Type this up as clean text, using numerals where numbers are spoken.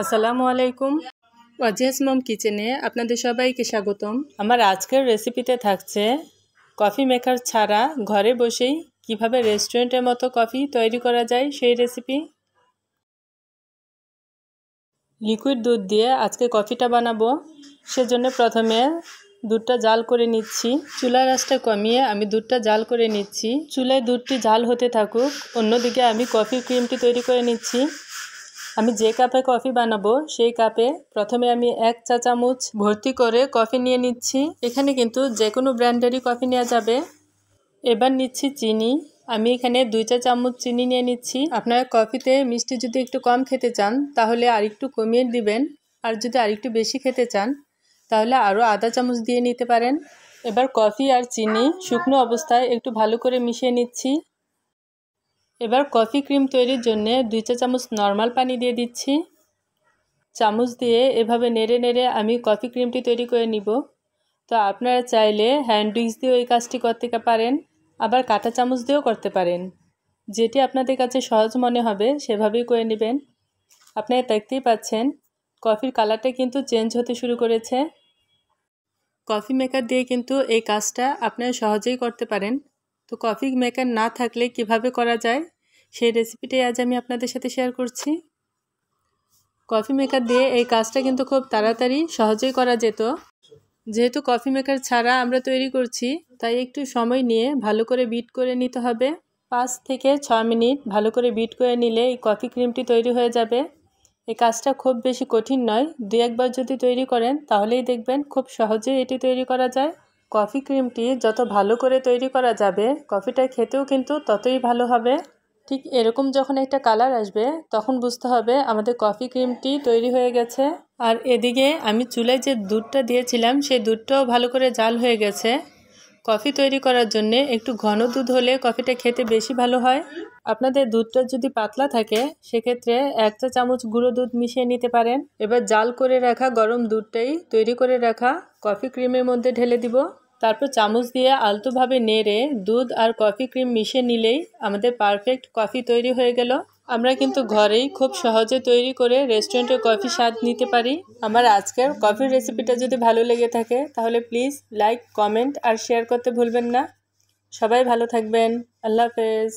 আসসালামু আলাইকুম। ওয়াজিহাস মম কিচেনে আপনাদের সবাইকে স্বাগতম। আমার আজকের রেসিপিতে থাকছে কফি মেকার ছাড়া ঘরে বসেই কিভাবে রেস্টুরেন্টের মতো কফি তৈরি করা যায় সেই রেসিপি। লিকুইড দুধ দিয়ে আজকে কফিটা বানাবো। সেজন্য প্রথমে দুধটা জাল করে নিচ্ছি। চুলার আঁচটা কমিয়ে আমি দুধটা জাল করে নিচ্ছি। চুলায় দুধটি জাল হতে থাকুক, অন্যদিকে আমি কফি ক্রিমটি তৈরি করে নিচ্ছি। আমি যে কাপে কফি বানাবো সেই কাপে প্রথমে আমি 1 চা চামচ ভর্তি করে কফি নিয়ে নিচ্ছি। এখানে কিন্তু যে কোনো ব্র্যান্ডেরই কফি নেওয়া যাবে। এবার নিচ্ছি চিনি। আমি এখানে 2 চা চামচ চিনি নিয়ে নিচ্ছি। আপনারা কফিতে মিষ্টি যদি একটু কম খেতে চান তাহলে আরেকটু কমিয়ে দিবেন, আর যদি আরেকটু বেশি খেতে চান তাহলে আরও আধা চামচ দিয়ে নিতে পারেন। এবার কফি আর চিনি শুকনো অবস্থায় একটু ভালো করে মিশিয়ে নিচ্ছি। এবার কফি ক্রিম তৈরির জন্য 2 চা চামচ নর্মাল পানি দিয়ে দিচ্ছি। চামচ দিয়ে এভাবে নেড়ে নেড়ে আমি কফি ক্রিমটি তৈরি করে নিব। তো আপনারা চাইলে হ্যান্ড উইক্স দিয়েও এই কাজটি করতে পারেন, আবার কাঁটা চামচ দিয়েও করতে পারেন। যেটি আপনাদের কাছে সহজ মনে হবে সেভাবেই করে নেবেন। আপনারা দেখতেই পাচ্ছেন কফির কালারটা কিন্তু চেঞ্জ হতে শুরু করেছে। কফি মেকার দিয়ে কিন্তু এই কাজটা আপনারা সহজেই করতে পারেন। তো কফি মেকার না থাকলে কিভাবে করা যায় সেই রেসিপিটাই আজ আমি আপনাদের সাথে শেয়ার করছি। কফি মেকার দিয়ে এই কাজটা কিন্তু খুব তাড়াতাড়ি সহজেই করা যেত। যেহেতু কফি মেকার ছাড়া আমরা তৈরি করছি, তাই একটু সময় নিয়ে ভালো করে বিট করে নিতে হবে। 5 থেকে 6 মিনিট ভালো করে বিট করে নিলে এই কফি ক্রিমটি তৈরি হয়ে যাবে। এই কাজটা খুব বেশি কঠিন নয়, 2-1 বার যদি তৈরি করেন তাহলেই দেখবেন খুব সহজেই এটি তৈরি করা যায়। কফি ক্রিমটি যত ভালো করে তৈরি করা যাবে কফিটা খেতেও কিন্তু ততই ভালো হবে। ঠিক এরকম যখন একটা কালার আসবে তখন বুঝতে হবে আমাদের কফি ক্রিমটি তৈরি হয়ে গেছে। আর এদিকে আমি চুলায় যে দুধটা দিয়েছিলাম সেই দুধটাও ভালো করে জাল হয়ে গেছে। কফি তৈরি করার জন্য একটু ঘন দুধ হলে কফিটা খেতে বেশি ভালো হয়। আপনাদের দুধটা যদি পাতলা থাকে সেক্ষেত্রে 1 চা চামচ গুঁড়ো দুধ মিশিয়ে নিতে পারেন। এবার জাল করে রাখা গরম দুধটাই তৈরি করে রাখা কফি ক্রিমের মধ্যে ঢেলে দিব। তারপর চামচ দিয়ে আলতোভাবে নেড়ে দুধ আর কফি ক্রিম মিশিয়ে নিলেই আমাদের পারফেক্ট কফি তৈরি হয়ে গেল। আমরা কিন্তু ঘরেই খুব সহজে তৈরি করে রেস্টুরেন্টের কফি স্বাদ নিতে পারি। আমার আজকের কফির রেসিপিটা যদি ভালো লেগে থাকে তাহলে প্লিজ লাইক, কমেন্ট আর শেয়ার করতে ভুলবেন না। সবাই ভালো থাকবেন। আল্লাহ হাফেজ।